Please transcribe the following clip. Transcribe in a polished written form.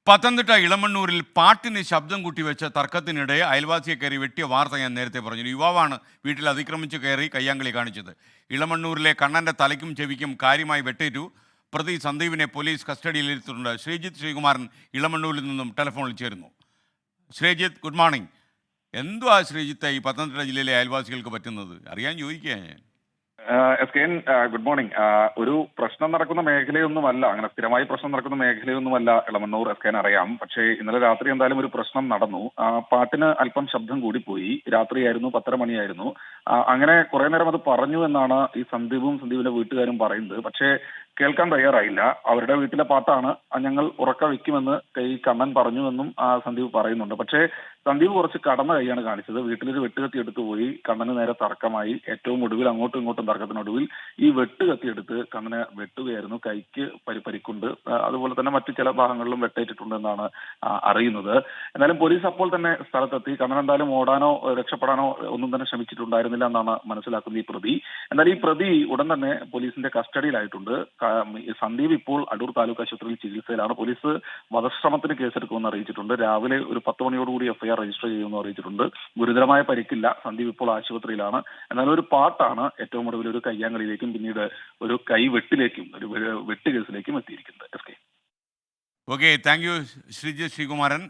പത്തനംതിട്ട ഇളമണ്ണൂരിൽ പാട്ടിന് ശബ്ദം കൂട്ടിവെച്ച തർക്കത്തിനിടെ അയൽവാസിയെ കയറി വെട്ടിയ വാർത്ത ഞാൻ നേരത്തെ പറഞ്ഞു. യുവാവാണ് വീട്ടിൽ അതിക്രമിച്ച് കയറി കയ്യാങ്കളി കാണിച്ചത്. ഇളമണ്ണൂരിലെ കണ്ണൻ്റെ തലയ്ക്കും ചെവിക്കും കാര്യമായി വെട്ടേറ്റു. പ്രതി സന്ദീപിനെ പോലീസ് കസ്റ്റഡിയിലെടുത്തിട്ടുണ്ട്. ശ്രീജിത്ത് ശ്രീകുമാരൻ ഇളമണ്ണൂരിൽ നിന്നും ടെലിഫോണിൽ ചേരുന്നു. Sreejith, good morning. എന്തുവാ ശ്രീജിത്ത് ഈ പത്തനംതിട്ട ജില്ലയിലെ അയൽവാസികൾക്ക് പറ്റുന്നത്? അറിയാൻ ചോദിക്കുക ഞാൻ. S K N, good morning. ഒരു പ്രശ്നം നടക്കുന്ന മേഖലയൊന്നുമല്ല, അങ്ങനെ സ്ഥിരമായി പ്രശ്നം നടക്കുന്ന മേഖലയൊന്നുമല്ല ഇളമണ്ണൂർ. എസ് കെ എൻ അറിയാം. പക്ഷേ ഇന്നലെ രാത്രി എന്തായാലും ഒരു പ്രശ്നം നടന്നു. പാട്ടിന് അല്പം ശബ്ദം കൂടിപ്പോയി. രാത്രിയായിരുന്നു, 10:30 മണിയായിരുന്നു. അങ്ങനെ കുറെ നേരം അത് പറഞ്ഞു എന്നാണ് ഈ സന്ദീപിന്റെ വീട്ടുകാരും പറയുന്നത്. പക്ഷേ കേൾക്കാൻ തയ്യാറായില്ല. അവരുടെ വീട്ടിലെ പാട്ടാണ്, ഞങ്ങൾ ഉറക്ക വെക്കുമെന്ന് ഈ കണ്ണൻ പറഞ്ഞുവെന്നും സന്ദീപ് പറയുന്നുണ്ട്. പക്ഷേ സന്ദീപ് കുറച്ച് കടന്ന കൈയാണ് കാണിച്ചത്. വീട്ടിലൊരു വെട്ടുകത്തി എടുത്തു പോയി കണ്ണന് നേരെ തർക്കമായി. ഏറ്റവും ഒടുവിൽ അങ്ങോട്ടും ഇങ്ങോട്ടും തർക്കത്തിനൊടുവിൽ ഈ വെട്ടുകത്തി എടുത്ത് കണ്ണനെ വെട്ടുകയായിരുന്നു. കൈക്ക് പരിക്കുണ്ട്. അതുപോലെ തന്നെ മറ്റു ചില ഭാഗങ്ങളിലും വെട്ടേറ്റിട്ടുണ്ടെന്നാണ് അറിയുന്നത്. എന്നാലും പോലീസ് അപ്പോൾ തന്നെ സ്ഥലത്തെത്തി. കണ്ണൻ എന്തായാലും ഓടാനോ രക്ഷപ്പെടാനോ ഒന്നും തന്നെ ശ്രമിച്ചിട്ടുണ്ടായിരുന്നില്ല എന്നാണ് മനസ്സിലാക്കുന്നത് ഈ പ്രതി. എന്നാൽ ഈ പ്രതി ഉടൻ തന്നെ പോലീസിന്റെ കസ്റ്റഡിയിലായിട്ടുണ്ട്. സന്ദീപ് ഇപ്പോൾ അടൂർ താലൂക്ക് ആശുപത്രിയിൽ ചികിത്സയിലാണ്. പോലീസ് വധശ്രമത്തിന് കേസെടുക്കുമെന്ന് അറിയിച്ചിട്ടുണ്ട്. രാവിലെ ഒരു 10 മണിയോടുകൂടി എഫ്ഐആർ രജിസ്റ്റർ ചെയ്യുമെന്ന് അറിയിച്ചിട്ടുണ്ട്. ഗുരുതരമായ പരിക്കില്ല. സന്ദീപ് ഇപ്പോൾ ആശുപത്രിയിലാണ്. എന്നാൽ ഒരു പാട്ടാണ് ഏറ്റവും ഒടുവിൽ ഒരു കയ്യാങ്കളിയിലേക്കും പിന്നീട് ഒരു കൈവെട്ടിലേക്കും ഒരു വെട്ട് കേസിലേക്കും എത്തിയിരിക്കുന്നത്. Okay, thank you Sreejith Sreekumaran.